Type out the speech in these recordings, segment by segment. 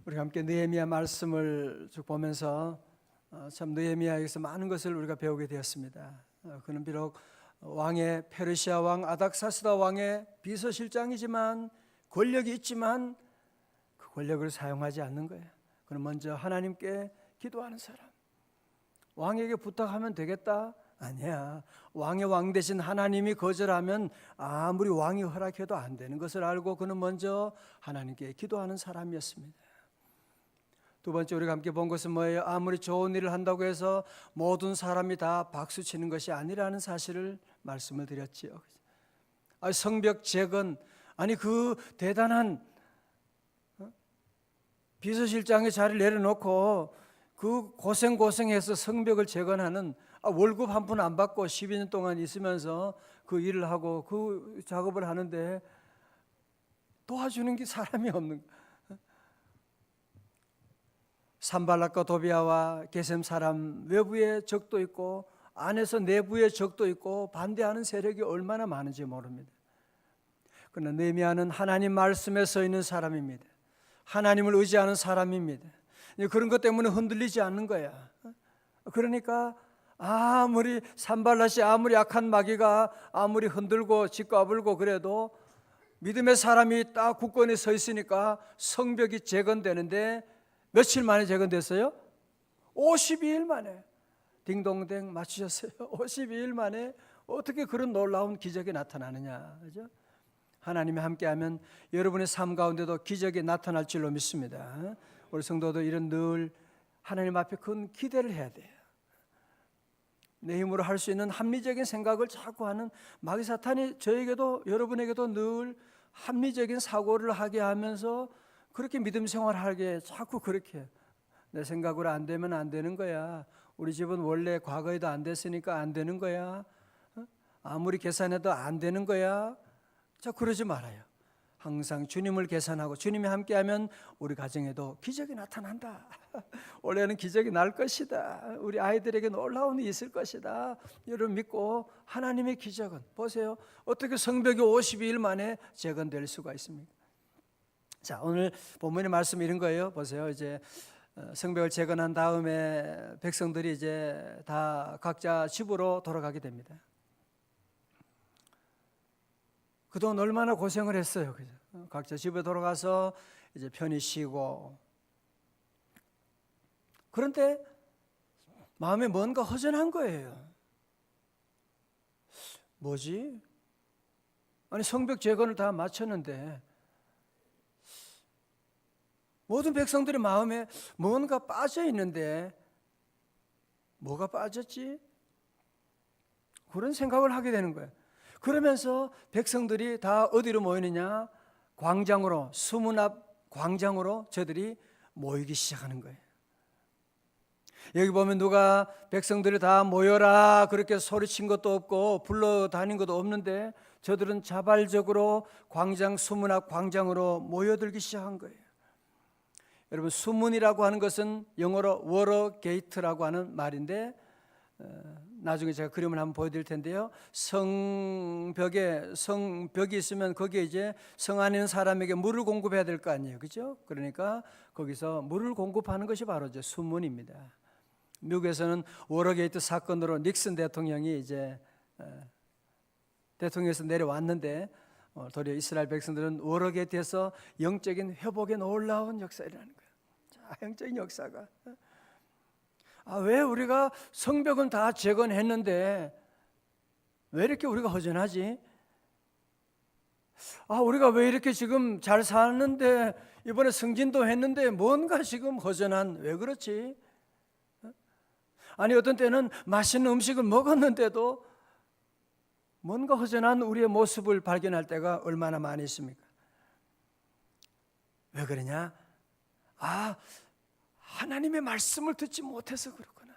우리 함께 느헤미야 말씀을 쭉 보면서 참 느헤미야에게서 많은 것을 우리가 배우게 되었습니다. 그는 비록 왕의 페르시아 왕 아닥사스다 왕의 비서실장이지만 권력이 있지만 그 권력을 사용하지 않는 거예요. 그는 먼저 하나님께 기도하는 사람. 왕에게 부탁하면 되겠다? 아니야. 왕의 왕 대신 하나님이 거절하면 아무리 왕이 허락해도 안 되는 것을 알고 그는 먼저 하나님께 기도하는 사람이었습니다. 두 번째 우리가 함께 본 것은 뭐예요? 아무리 좋은 일을 한다고 해서 모든 사람이 다 박수 치는 것이 아니라는 사실을 말씀을 드렸지요. 성벽 재건, 아니 그 대단한 비서실장의 자리를 내려놓고 그 고생해서 성벽을 재건하는, 월급 한 푼 안 받고 12년 동안 있으면서 그 일을 하고 그 작업을 하는데 도와주는 게 사람이 없는 거예요. 산발락과 도비아와 게셈 사람 외부에 적도 있고 안에서 내부에 적도 있고 반대하는 세력이 얼마나 많은지 모릅니다. 그러나 느헤미야는 하나님 말씀에 서 있는 사람입니다. 하나님을 의지하는 사람입니다. 그런 것 때문에 흔들리지 않는 거야. 그러니까 아무리 산발랏이 아무리 악한 마귀가 아무리 흔들고 짓밟을고 그래도 믿음의 사람이 딱 굳건히 서 있으니까 성벽이 재건되는데 며칠 만에 재건됐어요? 52일 만에. 딩동댕 맞추셨어요. 52일 만에 어떻게 그런 놀라운 기적이 나타나느냐, 그죠? 하나님이 함께하면 여러분의 삶 가운데도 기적이 나타날 줄로 믿습니다. 우리 성도도 이런 늘 하나님 앞에 큰 기대를 해야 돼요. 내 힘으로 할 수 있는 합리적인 생각을 자꾸 하는 마귀 사탄이 저에게도 여러분에게도 늘 합리적인 사고를 하게 하면서 그렇게 믿음 생활하게 자꾸 그렇게 내 생각으로 안 되면 안 되는 거야. 우리 집은 원래 과거에도 안 됐으니까 안 되는 거야. 아무리 계산해도 안 되는 거야. 자, 그러지 말아요. 항상 주님을 계산하고 주님이 함께하면 우리 가정에도 기적이 나타난다. 올해는 기적이 날 것이다. 우리 아이들에게 놀라운 일이 있을 것이다. 여러분 믿고 하나님의 기적은 보세요. 어떻게 성벽이 52일 만에 재건될 수가 있습니까? 자, 오늘 본문의 말씀 이런 거예요. 보세요. 이제 성벽을 재건한 다음에 백성들이 이제 다 각자 집으로 돌아가게 됩니다. 그동안 얼마나 고생을 했어요. 그죠? 각자 집에 돌아가서 이제 편히 쉬고. 그런데 마음에 뭔가 허전한 거예요. 뭐지? 아니 성벽 재건을 다 마쳤는데 모든 백성들의 마음에 뭔가 빠져 있는데 뭐가 빠졌지? 그런 생각을 하게 되는 거예요. 그러면서 백성들이 다 어디로 모이느냐? 광장으로, 수문 앞 광장으로 저들이 모이기 시작하는 거예요. 여기 보면 누가 백성들이 다 모여라 그렇게 소리친 것도 없고 불러다닌 것도 없는데 저들은 자발적으로 광장, 수문 앞 광장으로 모여들기 시작한 거예요. 여러분, 수문이라고 하는 것은 영어로 워러 게이트라고 하는 말인데 나중에 제가 그림을 한번 보여드릴 텐데요. 성벽이 있으면 거기에 이제 성 안에 있는 사람에게 물을 공급해야 될 거 아니에요, 그렇죠? 그러니까 거기서 물을 공급하는 것이 바로 이제 수문입니다. 미국에서는 워러게이트 사건으로 닉슨 대통령이 이제 대통령에서 내려왔는데 도리어 이스라엘 백성들은 워러게이트에서 영적인 회복에 놀라운 역사를 일어나는 거예요. 자, 영적인 역사가. 왜 우리가 성벽은 다 재건했는데 왜 이렇게 우리가 허전하지? 우리가 왜 이렇게 지금 잘 사는데 이번에 승진도 했는데 뭔가 지금 허전한, 왜 그렇지? 아니 어떤 때는 맛있는 음식을 먹었는데도 뭔가 허전한 우리의 모습을 발견할 때가 얼마나 많이 있습니까? 왜 그러냐? 하나님의 말씀을 듣지 못해서 그렇구나.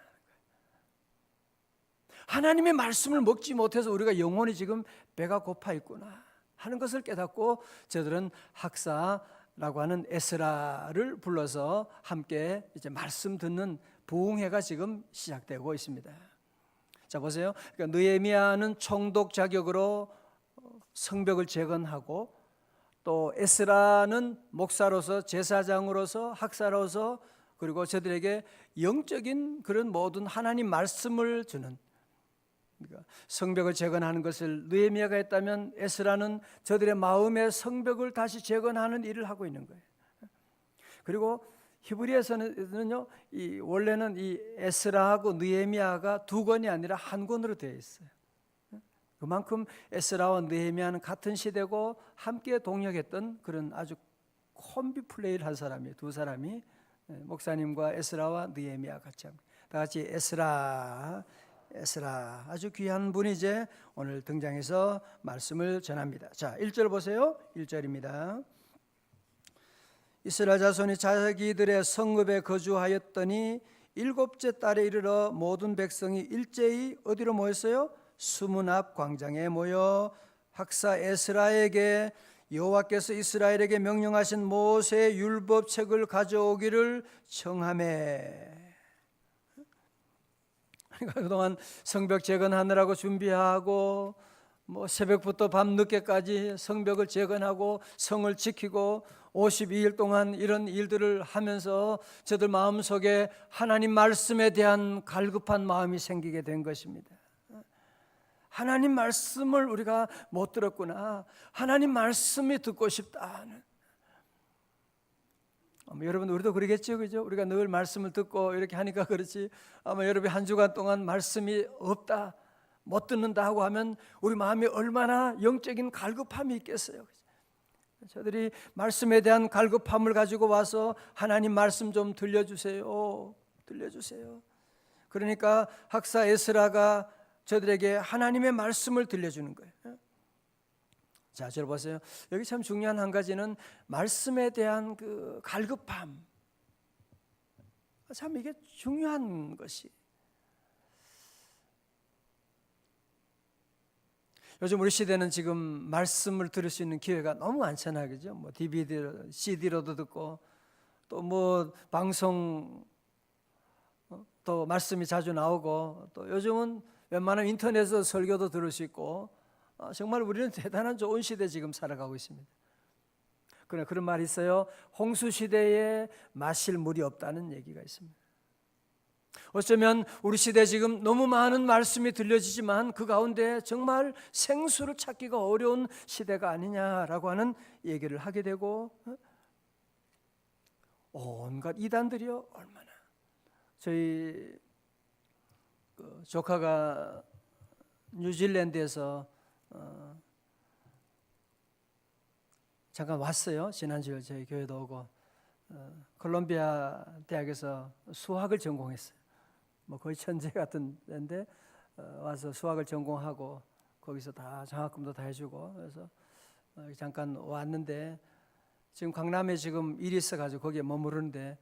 하나님의 말씀을 먹지 못해서 우리가 영혼이 지금 배가 고파 있구나 하는 것을 깨닫고 저들은 학사라고 하는 에스라를 불러서 함께 이제 말씀 듣는 부흥회가 지금 시작되고 있습니다. 자, 보세요. 그러니까 느헤미야는 총독 자격으로 성벽을 재건하고 또 에스라는 목사로서, 제사장으로서, 학사로서, 그리고 저들에게 영적인 그런 모든 하나님 말씀을 주는, 그러니까 성벽을 재건하는 것을 느헤미야가 했다면 에스라는 저들의 마음의 성벽을 다시 재건하는 일을 하고 있는 거예요. 그리고 히브리에서는요, 원래는 이 에스라하고 느헤미야가 두 권이 아니라 한 권으로 되어 있어요. 그만큼 에스라와 느헤미야는 같은 시대고 함께 동역했던 그런 아주 콤비 플레이를 한 사람이에요. 두 사람이, 목사님과 에스라와 느헤미야 같이 합니다. 다 같이 에스라 아주 귀한 분이 이제 오늘 등장해서 말씀을 전합니다. 자, 1절 보세요. 1절입니다. 이스라엘 자손이 자기들의 성읍에 거주하였더니 7째 달에 이르러 모든 백성이 일제히 어디로 모였어요? 수문 앞 광장에 모여 학사 에스라에게 여호와께서 이스라엘에게 명령하신 모세의 율법책을 가져오기를 청하매. 그러니까 그동안 성벽 재건하느라고 준비하고 뭐 새벽부터 밤 늦게까지 성벽을 재건하고 성을 지키고 52일 동안 이런 일들을 하면서 저들 마음속에 하나님 말씀에 대한 갈급한 마음이 생기게 된 것입니다. 하나님 말씀을 우리가 못 들었구나. 하나님 말씀이 듣고 싶다. 아마 여러분 우리도 그러겠죠, 그죠? 우리가 늘 말씀을 듣고 이렇게 하니까 그렇지. 아마 여러분이 한 주간 동안 말씀이 없다, 못 듣는다 하고 하면 우리 마음에 얼마나 영적인 갈급함이 있겠어요. 저들이 말씀에 대한 갈급함을 가지고 와서 하나님 말씀 좀 들려주세요. 그러니까 학사 에스라가 저들에게 하나님의 말씀을 들려주는 거예요. 자, 저 보세요. 여기 참 중요한 한 가지는 말씀에 대한 그 갈급함. 참 이게 중요한 것이. 요즘 우리 시대는 지금 말씀을 들을 수 있는 기회가 너무 많잖아요, 그죠? 뭐 DVD, CD로도 듣고 또 뭐 방송 또 말씀이 자주 나오고 또 요즘은 웬만하면 인터넷에서 설교도 들을 수 있고 정말 우리는 대단한 좋은 시대 지금 살아가고 있습니다. 그러나 그런 말이 있어요. 홍수 시대에 마실 물이 없다는 얘기가 있습니다. 어쩌면 우리 시대에 지금 너무 많은 말씀이 들려지지만 그 가운데 정말 생수를 찾기가 어려운 시대가 아니냐라고 하는 얘기를 하게 되고, 온갖 이단들이요 얼마나. 저희 조카가 뉴질랜드에서 잠깐 왔어요. 지난주에 저희 교회도 오고 콜롬비아 대학에서 수학을 전공했어요. 뭐 거의 천재 같은 데인데 와서 수학을 전공하고 거기서 다 장학금도 다 해주고 그래서 잠깐 왔는데 지금 강남에 지금 일이 있어가지고 거기에 머무르는데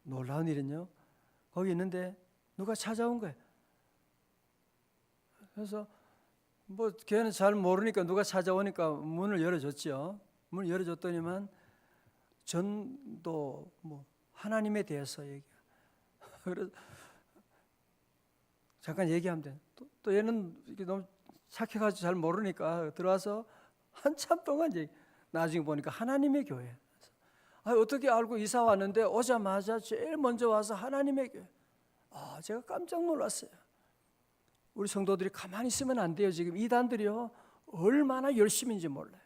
놀라운 일은요. 거기 있는데 누가 찾아온 거예요. 그래서 뭐 걔는 잘 모르니까 누가 찾아오니까 문을 열어줬죠. 문을 열어줬더니만 전도 뭐 하나님에 대해서 얘기. 그래서 잠깐 얘기하면 돼. 또 얘는 이게 너무 착해가지고 잘 모르니까 들어와서 한참 동안 얘기. 나중에 보니까 하나님의 교회. 어떻게 알고 이사 왔는데 오자마자 제일 먼저 와서 하나님의 교회. 제가 깜짝 놀랐어요. 우리 성도들이 가만히 있으면 안 돼요. 지금 이단들이요 얼마나 열심인지 몰라요.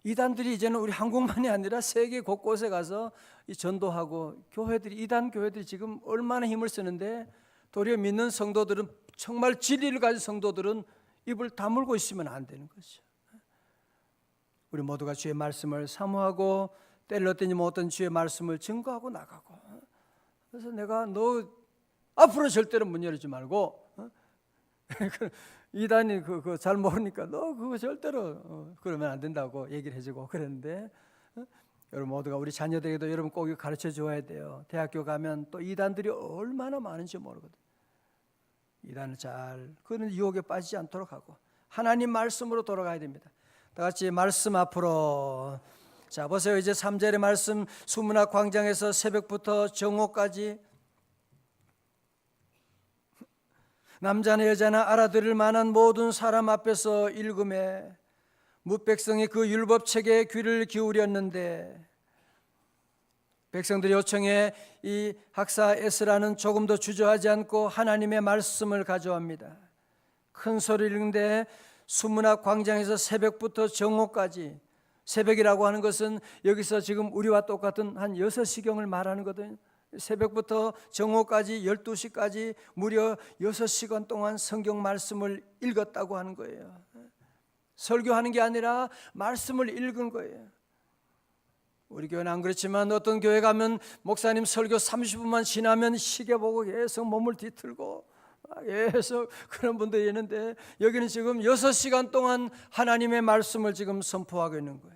이단들이 이제는 우리 한국만이 아니라 세계 곳곳에 가서 이 전도하고 교회들이 이단 교회들이 지금 얼마나 힘을 쓰는데 도리어 믿는 성도들은 정말 진리를 가진 성도들은 입을 다물고 있으면 안 되는 거죠. 우리 모두가 주의 말씀을 사모하고 때를 얻더니 어떤 주의 말씀을 증거하고 나가고. 그래서 내가 너 앞으로 절대로 문 열지 말고 이단이 그거 잘 모르니까 너 그거 절대로 그러면 안 된다고 얘기를 해주고 그랬는데 여러분 모두가 우리 자녀들에게도 여러분 꼭 가르쳐 줘야 돼요. 대학교 가면 또 이단들이 얼마나 많은지 모르거든. 이단을 잘 그런 유혹에 빠지지 않도록 하고 하나님 말씀으로 돌아가야 됩니다. 다 같이 말씀 앞으로. 자 보세요. 이제 3절의 말씀 수문 앞 광장에서 새벽부터 정오까지 남자나 여자나 알아들을 만한 모든 사람 앞에서 읽음에 뭇백성이 그 율법책에 귀를 기울였는데 백성들의 요청에 이 학사 에스라는 조금도 주저하지 않고 하나님의 말씀을 가져옵니다. 큰 소리를 읽는데 수문학 광장에서 새벽부터 정오까지, 새벽이라고 하는 것은 여기서 지금 우리와 똑같은 한 6시경을 말하는 거거든요. 새벽부터 정오까지 12시까지 무려 6시간 동안 성경 말씀을 읽었다고 하는 거예요. 설교하는 게 아니라 말씀을 읽은 거예요. 우리 교회는 안 그렇지만 어떤 교회 가면 목사님 설교 30분만 지나면 시계 보고 계속 몸을 뒤틀고 계속 그런 분들이 있는데, 여기는 지금 6시간 동안 하나님의 말씀을 지금 선포하고 있는 거예요.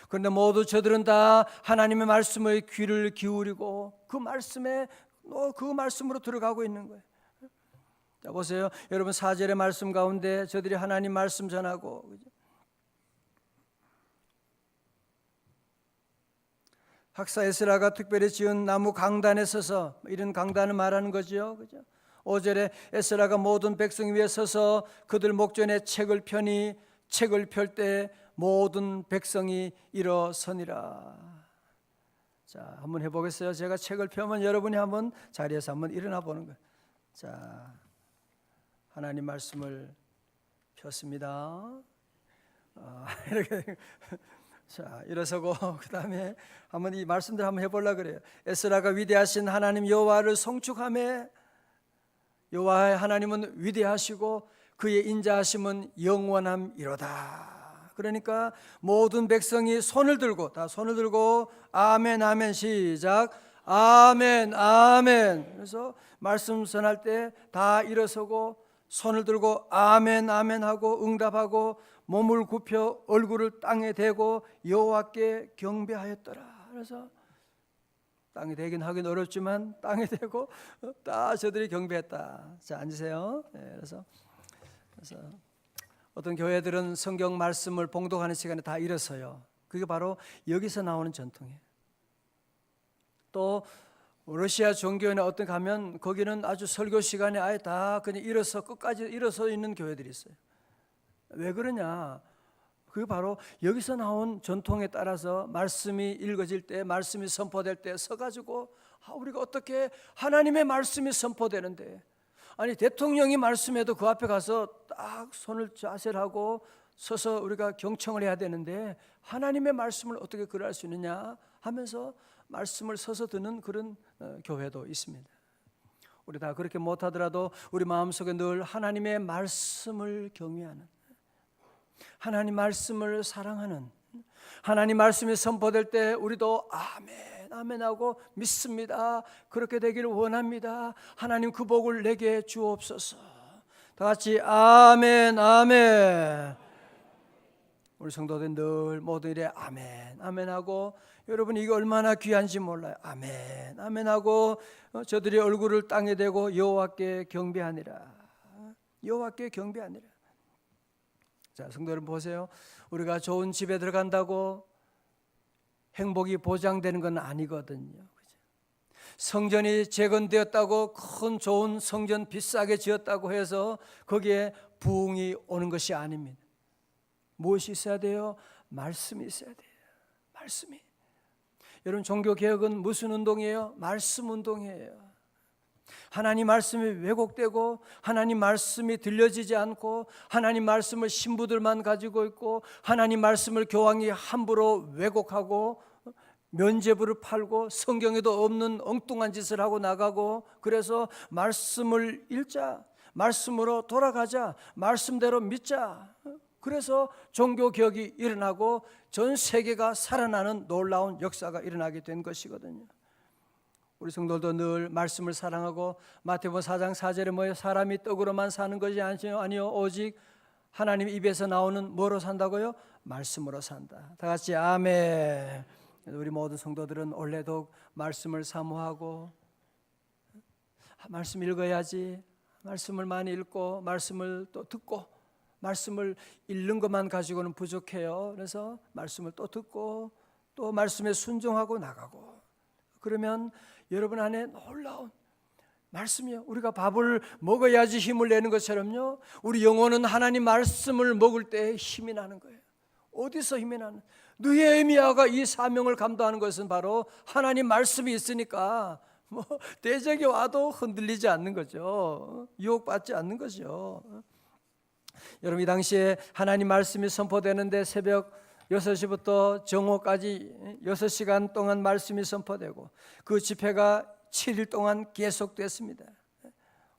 그런데 모두 저들은 다 하나님의 말씀에 귀를 기울이고 그 말씀으로 들어가고 있는 거예요. 자, 보세요. 여러분 4절의 말씀 가운데 저들이 하나님 말씀 전하고, 그죠? 학사 에스라가 특별히 지은 나무 강단에 서서, 이런 강단을 말하는 거죠, 그죠? 5절에 에스라가 모든 백성 위에 서서 그들 목전에 책을 펴니 책을 펼 때 모든 백성이 일어서니라. 자, 한번 해보겠어요. 제가 책을 펴면 여러분이 한번 자리에서 한번 일어나 보는 거예요. 자, 하나님 말씀을 폈습니다. 이렇게 자, 일어서고 그 다음에 한번 이 말씀들 한번 해보려고 그래요. 에스라가 위대하신 하나님 여호와를 송축하며, 여호와의 하나님은 위대하시고 그의 인자하심은 영원함이로다. 그러니까 모든 백성이 손을 들고, 다 손을 들고 아멘 아멘, 시작, 아멘 아멘. 그래서 말씀 전할 때 다 일어서고 손을 들고 아멘 아멘 하고 응답하고 몸을 굽혀 얼굴을 땅에 대고 여호와께 경배하였더라. 그래서 땅에 대긴 하긴 어렵지만 땅에 대고 다 저들이 경배했다. 자, 앉으세요. 네, 그래서 어떤 교회들은 성경 말씀을 봉독하는 시간에 다 일어서요. 그게 바로 여기서 나오는 전통이에요. 또 러시아 종교회나 어떤 가면 거기는 아주 설교 시간에 아예 다 그냥 일어서 끝까지 일어서 있는 교회들이 있어요. 왜 그러냐? 그게 바로 여기서 나온 전통에 따라서 말씀이 읽어질 때, 말씀이 선포될 때 서가지고 우리가 어떻게 하나님의 말씀이 선포되는데, 아니 대통령이 말씀해도 그 앞에 가서 딱 손을 자세를 하고 서서 우리가 경청을 해야 되는데 하나님의 말씀을 어떻게 그럴 수 있느냐 하면서 말씀을 서서 듣는 그런 교회도 있습니다. 우리 다 그렇게 못하더라도 우리 마음속에 늘 하나님의 말씀을 경외하는, 하나님 말씀을 사랑하는, 하나님 말씀이 선포될 때 우리도 아멘 아멘 하고 믿습니다. 그렇게 되기를 원합니다. 하나님 그 복을 내게 주옵소서. 다 같이 아멘 아멘. 우리 성도들 늘 모든 일에 아멘 아멘 하고, 여러분 이게 얼마나 귀한지 몰라요. 아멘 아멘 하고 저들이 얼굴을 땅에 대고 여호와께 경배하니라. 여호와께 경배하니라. 자, 성도 여러분 보세요. 우리가 좋은 집에 들어간다고 행복이 보장되는 건 아니거든요. 성전이 재건되었다고 큰 좋은 성전 비싸게 지었다고 해서 거기에 부흥이 오는 것이 아닙니다. 무엇이 있어야 돼요? 말씀이 있어야 돼요. 말씀이. 여러분 종교개혁은 무슨 운동이에요? 말씀 운동이에요. 하나님 말씀이 왜곡되고 하나님 말씀이 들려지지 않고 하나님 말씀을 신부들만 가지고 있고 하나님 말씀을 교황이 함부로 왜곡하고 면죄부를 팔고 성경에도 없는 엉뚱한 짓을 하고 나가고, 그래서 말씀을 읽자, 말씀으로 돌아가자, 말씀대로 믿자. 그래서 종교개혁이 일어나고 전 세계가 살아나는 놀라운 역사가 일어나게 된 것이거든요. 우리 성도들도 늘 말씀을 사랑하고, 마태복음 4장 4절에 뭐예요? 사람이 떡으로만 사는 것이 아니요 오직 하나님 입에서 나오는 뭐로 산다고요? 말씀으로 산다. 다 같이 아멘. 우리 모든 성도들은 원래도 말씀을 사모하고, 말씀 읽어야지, 말씀을 많이 읽고 말씀을 또 듣고, 말씀을 읽는 것만 가지고는 부족해요. 그래서 말씀을 또 듣고 또 말씀에 순종하고 나가고, 그러면 여러분 안에 놀라운 말씀이요. 우리가 밥을 먹어야지 힘을 내는 것처럼요, 우리 영혼은 하나님 말씀을 먹을 때 힘이 나는 거예요. 어디서 힘이 나는? 느헤미야가 이 사명을 감당하는 것은 바로 하나님 말씀이 있으니까 대적이 와도 흔들리지 않는 거죠. 유혹받지 않는 거죠. 여러분, 이 당시에 하나님 말씀이 선포되는데 새벽 6시부터 정오까지 6시간 동안 말씀이 선포되고 그 집회가 7일 동안 계속됐습니다.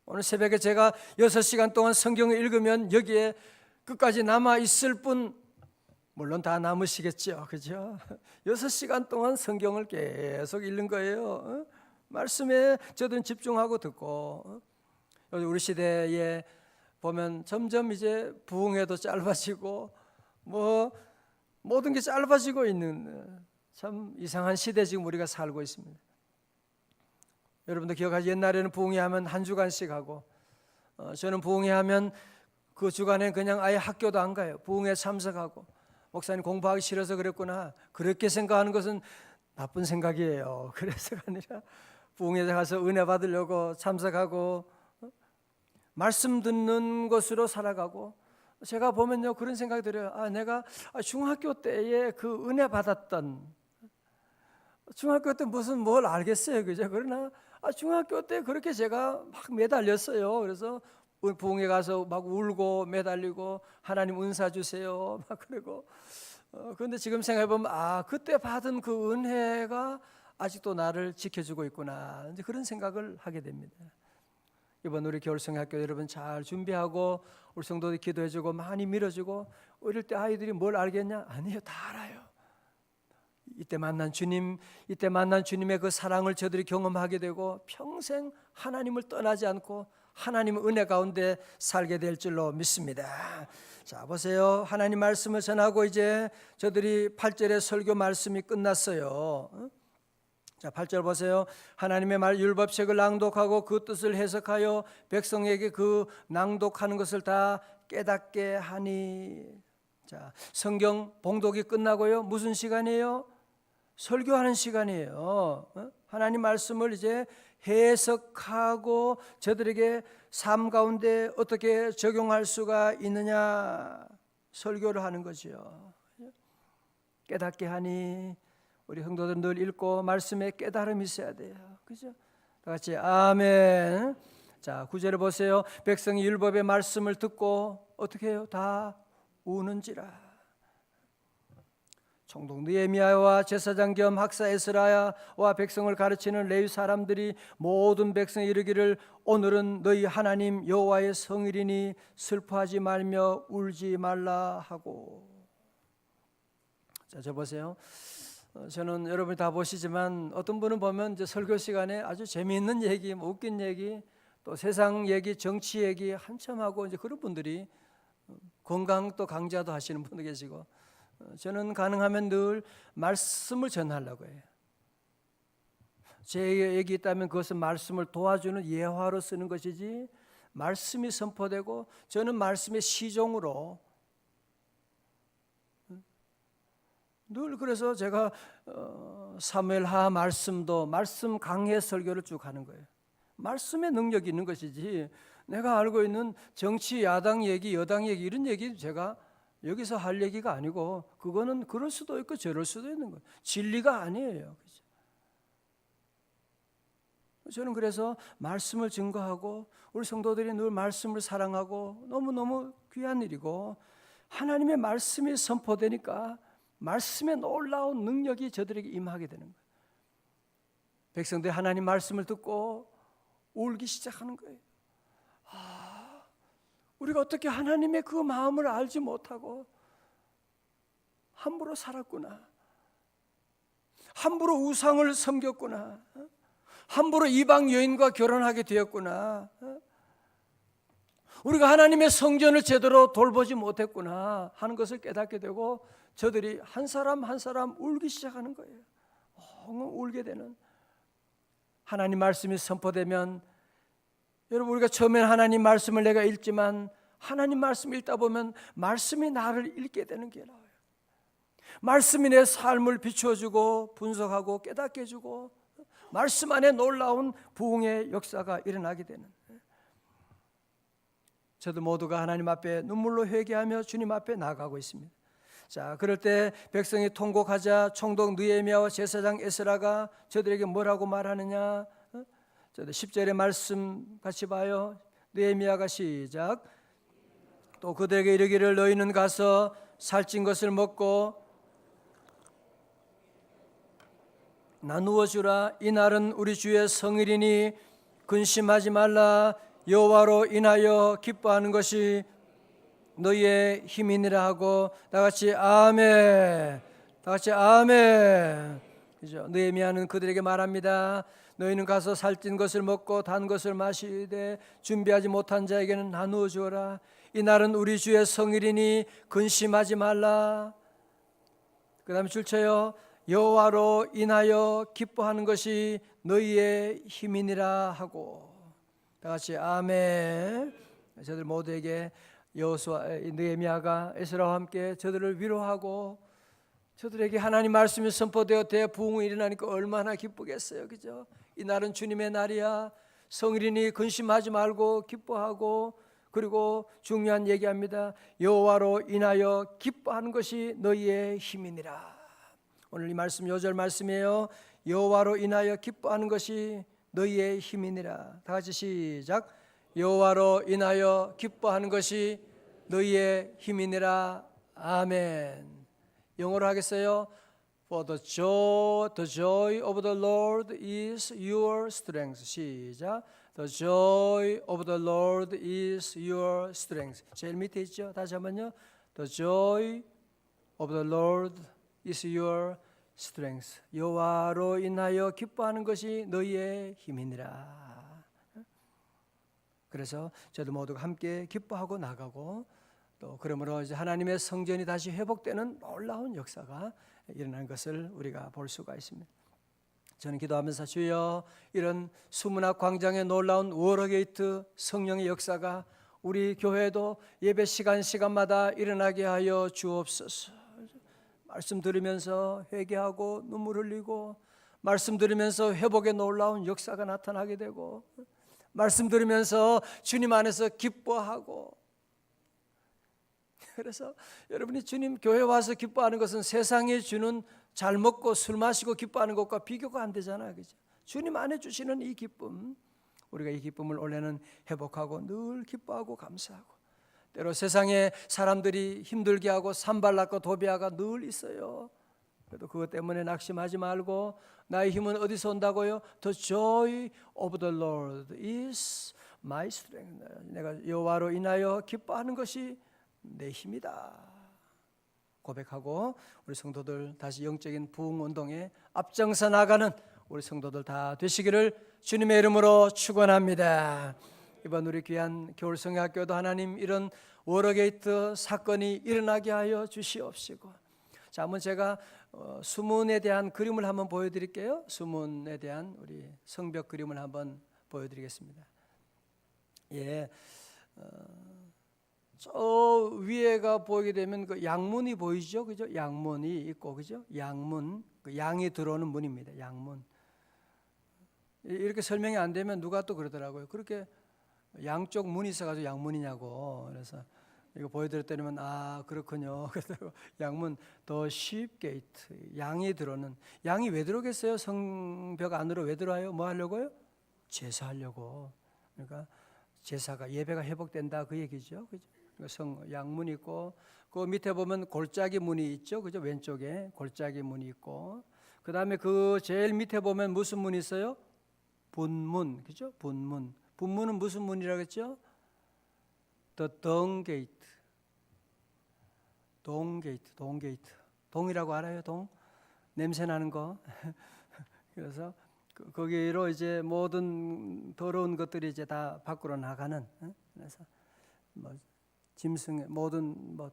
오늘 새벽에 제가 6시간 동안 성경을 읽으면 여기에 끝까지 남아있을 분, 물론 다 남으시겠죠, 그죠? 6시간 동안 성경을 계속 읽는 거예요. 말씀에 저도 집중하고 듣고. 우리 시대에 보면 점점 이제 부흥회도 짧아지고 모든 게 짧아지고 있는 참 이상한 시대 지금 우리가 살고 있습니다. 여러분도 기억하시죠? 옛날에는 부흥회 하면 한 주간씩 하고 저는 부흥회 하면 그 주간에 그냥 아예 학교도 안 가요. 부흥회 참석하고 목사님 공부하기 싫어서 그랬구나, 그렇게 생각하는 것은 나쁜 생각이에요. 그래서가 아니라 부흥회 가서 은혜 받으려고 참석하고 말씀 듣는 것으로 살아가고, 제가 보면요 그런 생각이 들어요. 내가 중학교 때에 그 은혜 받았던, 중학교 때 무슨 뭘 알겠어요, 그죠? 그러나 중학교 때 그렇게 제가 막 매달렸어요. 그래서 부흥회 가서 막 울고 매달리고 하나님 은사 주세요 막 그러고. 그런데 지금 생각해 보면 그때 받은 그 은혜가 아직도 나를 지켜주고 있구나, 이제 그런 생각을 하게 됩니다. 이번 우리 겨울성학교 여러분 잘 준비하고 우리 성도들 기도해주고 많이 밀어주고. 어릴 때 아이들이 뭘 알겠냐? 아니에요, 다 알아요. 이때 만난 주님의 그 사랑을 저들이 경험하게 되고 평생 하나님을 떠나지 않고 하나님의 은혜 가운데 살게 될 줄로 믿습니다. 자, 보세요. 하나님 말씀을 전하고 이제 저들이 8절의 설교 말씀이 끝났어요. 자, 8절 보세요. 하나님의 말 율법책을 낭독하고 그 뜻을 해석하여 백성에게 그 낭독하는 것을 다 깨닫게 하니. 자, 성경 봉독이 끝나고요. 무슨 시간이에요? 설교하는 시간이에요. 하나님 말씀을 이제 해석하고 저들에게 삶 가운데 어떻게 적용할 수가 있느냐, 설교를 하는 거죠. 깨닫게 하니. 우리 성도들 늘 읽고 말씀에 깨달음이 있어야 돼요, 그죠? 다 같이 아멘. 자, 9절에 보세요. 백성이 율법의 말씀을 듣고 어떻게 해요? 다 우는지라. 총독 느헤미야와 제사장 겸 학사 에스라와 백성을 가르치는 레위 사람들이 모든 백성에 이르기를 오늘은 너희 하나님 여호와의 성일이니 슬퍼하지 말며 울지 말라 하고. 자, 저 보세요. 저는 여러분이 다 보시지만 어떤 분은 보면 이제 설교 시간에 아주 재미있는 얘기, 웃긴 얘기, 또 세상 얘기, 정치 얘기 한참 하고 이제 그런 분들이 건강 또 강좌도 하시는 분도 계시고, 저는 가능하면 늘 말씀을 전하려고 해요. 제 얘기 있다면 그것은 말씀을 도와주는 예화로 쓰는 것이지 말씀이 선포되고 저는 말씀의 시종으로 늘, 그래서 제가 사무엘하 말씀도 말씀 강해 설교를 쭉 하는 거예요. 말씀의 능력이 있는 것이지 내가 알고 있는 정치 야당 얘기 여당 얘기 이런 얘기 제가 여기서 할 얘기가 아니고, 그거는 그럴 수도 있고 저럴 수도 있는 거예요. 진리가 아니에요. 그죠? 저는 그래서 말씀을 증거하고 우리 성도들이 늘 말씀을 사랑하고 너무너무 귀한 일이고, 하나님의 말씀이 선포되니까 말씀의 놀라운 능력이 저들에게 임하게 되는 거예요. 백성들이 하나님 말씀을 듣고 울기 시작하는 거예요. 우리가 어떻게 하나님의 그 마음을 알지 못하고 함부로 살았구나, 함부로 우상을 섬겼구나, 함부로 이방 여인과 결혼하게 되었구나, 우리가 하나님의 성전을 제대로 돌보지 못했구나 하는 것을 깨닫게 되고 저들이 한 사람 한 사람 울기 시작하는 거예요. 울게 되는. 하나님 말씀이 선포되면, 여러분 우리가 처음에는 하나님 말씀을 내가 읽지만 하나님 말씀 읽다 보면 말씀이 나를 읽게 되는 게 나와요. 말씀이 내 삶을 비춰주고 분석하고 깨닫게 해주고 말씀 안에 놀라운 부흥의 역사가 일어나게 되는. 저도 모두가 하나님 앞에 눈물로 회개하며 주님 앞에 나아가고 있습니다. 자, 그럴 때 백성이 통곡하자 총독 느헤미야와 제사장 에스라가 저들에게 뭐라고 말하느냐? 10절의 말씀 같이 봐요. 느헤미야가 시작. 또 그들에게 이르기를 너희는 가서 살찐 것을 먹고 나누어 주라. 이날은 우리 주의 성일이니 근심하지 말라. 여호와로 인하여 기뻐하는 것이 너희의 힘이니라 하고 다 같이 아멘. 다 같이 아멘. 그죠? 느헤미야는 그들에게 말합니다. 너희는 가서 살찐 것을 먹고 단 것을 마시되 준비하지 못한 자에게는 나누어 주어라. 이날은 우리 주의 성일이니 근심하지 말라. 그 다음에 줄쳐요. 여호와로 인하여 기뻐하는 것이 너희의 힘이니라 하고 다 같이 아멘. 저들 모두에게 여호수아 느헤미야가 에스라와 함께 저들을 위로하고 저들에게 하나님 말씀이 선포되어 대부흥이 일어나니까 얼마나 기쁘겠어요. 그죠? 이날은 주님의 날이야. 성일이니 근심하지 말고 기뻐하고 그리고 중요한 얘기합니다. 여호와로 인하여 기뻐하는 것이 너희의 힘이니라. 오늘 이 말씀 요절 말씀이에요. 여호와로 인하여 기뻐하는 것이 너희의 힘이니라. 다 같이 시작. 여호와로 인하여 기뻐하는 것이 너희의 힘이니라. 아멘. 영어로 하겠어요? For the joy of the Lord is your strength. 시작. The joy of the Lord is your strength. 제일 밑에 있죠? 다시 한번요. The joy of the Lord is your strength. 여호와로 인하여 기뻐하는 것이 너희의 힘이니라. 그래서 저도 모두가 함께 기뻐하고 나가고 또 그러므로 이제 하나님의 성전이 다시 회복되는 놀라운 역사가 일어난 것을 우리가 볼 수가 있습니다. 저는 기도하면서 주여 이런 수문학 광장의 놀라운 워러게이트 성령의 역사가 우리 교회도 예배 시간마다 일어나게 하여 주옵소서. 말씀 들으면서 회개하고 눈물 흘리고 말씀 들으면서 회복의 놀라운 역사가 나타나게 되고 말씀 들으면서 주님 안에서 기뻐하고 그래서 여러분이 주님 교회 와서 기뻐하는 것은 세상에 주는 잘 먹고 술 마시고 기뻐하는 것과 비교가 안 되잖아요. 그죠? 주님 안에 주시는 이 기쁨, 우리가 이 기쁨을 올해는 회복하고 늘 기뻐하고 감사하고 때로 세상에 사람들이 힘들게 하고 산발락과 도비아가 늘 있어요. 그래도 그것 때문에 낙심하지 말고 나의 힘은 어디서 온다고요? The joy of the Lord is my strength. 내가 여호와로 인하여 기뻐하는 것이 내 힘이다 고백하고 우리 성도들 다시 영적인 부흥 운동에 앞장서 나가는 우리 성도들 다 되시기를 주님의 이름으로 축원합니다. 이번 우리 귀한 겨울성회학교도 하나님 이런 워러게이트 사건이 일어나게 하여 주시옵시고 자, 한번 제가 수문에 대한 그림을 한번 보여드릴게요. 수문에 대한 우리 성벽 그림을 한번 보여드리겠습니다. 예, 저 위에가 보이게 되면 그 양문이 보이죠, 그죠? 양문이 있고, 그죠? 양문, 그 양이 들어오는 문입니다. 양문. 이렇게 설명이 안 되면 누가 또 그러더라고요. 그렇게 양쪽 문이 있어가지고 양문이냐고. 그래서 이거 보여드렸더니만 아 그렇군요. 그래서 양문 더 sheep gate, 양이 들어오는. 양이 왜 들어오겠어요? 성벽 안으로 왜 들어와요? 뭐 하려고요? 제사하려고. 그러니까 제사가 예배가 회복된다 그 얘기죠. 그죠? 양문이 있고 그 밑에 보면 골짜기 문이 있죠. 그죠? 왼쪽에 골짜기 문이 있고 그 다음에 그 제일 밑에 보면 무슨 문이 있어요? 분문, 그죠? 분문. 분문은 무슨 문이라고 했죠? The dung gate. 동게이트. 동이라고 알아요? 동? 냄새 나는 거. 그래서 거기로 이제 모든 더러운 것들이 이제 다 밖으로 나가는. 그래서 뭐 짐승의 모든 뭐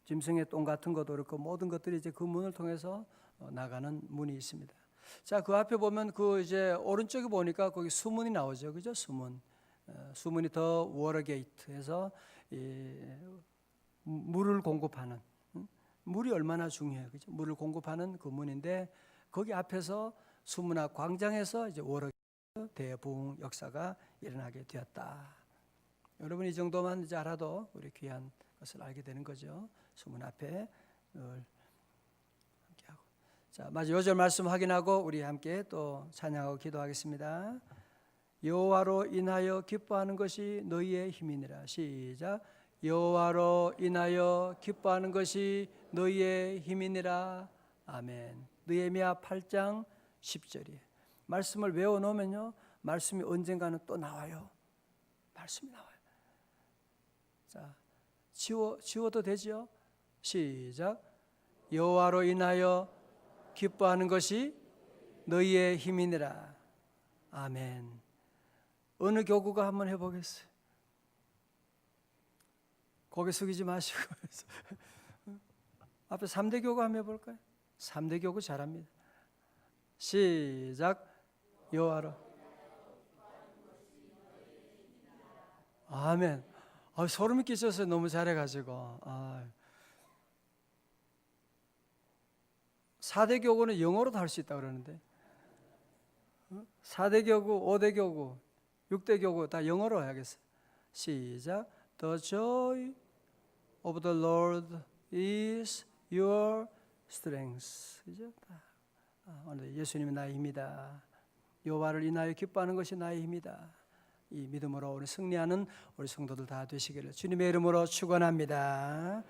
짐승의 똥 같은 것도 그렇고 모든 것들이 이제 그 문을 통해서 나가는 문이 있습니다. 자, 그 앞에 보면 그 이제 오른쪽에 보니까 거기 수문이 나오죠, 그죠? 수문. 수문이 더 워러게이트에서 물을 공급하는. 물이 얼마나 중요해요, 그죠? 물을 공급하는 그 문인데 거기 앞에서 수문학 광장에서 이제 워러게이트 대부흥 역사가 일어나게 되었다. 여러분 이 정도만 이제 알아도 우리 귀한 것을 알게 되는 거죠. 수문 앞에 늘 함께하고. 자, 마저 요절 말씀 확인하고 우리 함께 또 찬양하고 기도하겠습니다. 여호와로 인하여 기뻐하는 것이 너희의 힘이니라. 시작. 여호와로 인하여 기뻐하는 것이 너희의 힘이니라. 아멘. 느헤미야 8장 10절이에요. 말씀을 외워놓으면요, 말씀이 언젠가는 또 나와요. 말씀이 나와요. 자, 지워도 되죠? 시작. 여호와로 인하여 기뻐하는 것이 너희의 힘이니라. 아멘. 어느 교구가 한번 해보겠어요? 고개 숙이지 마시고 앞에 3대 교구 한번 해볼까요? 3대 교구 잘합니다. 시작. 여호와로. 아멘. 소름이 끼쳐서 너무 잘해가지고. 4대 교구는 영어로도 할 수 있다고 그러는데 4대 교구, 5대 교구, 6대 교구 다 영어로 해야겠어요. 시작. The joy of the Lord is your strength. 그죠? 오늘 예수님이 나의 힘이다. 여호와를 인하여 기뻐하는 것이 나의 힘이다. 이 믿음으로 우리 승리하는 우리 성도들 다 되시기를 주님의 이름으로 축원합니다.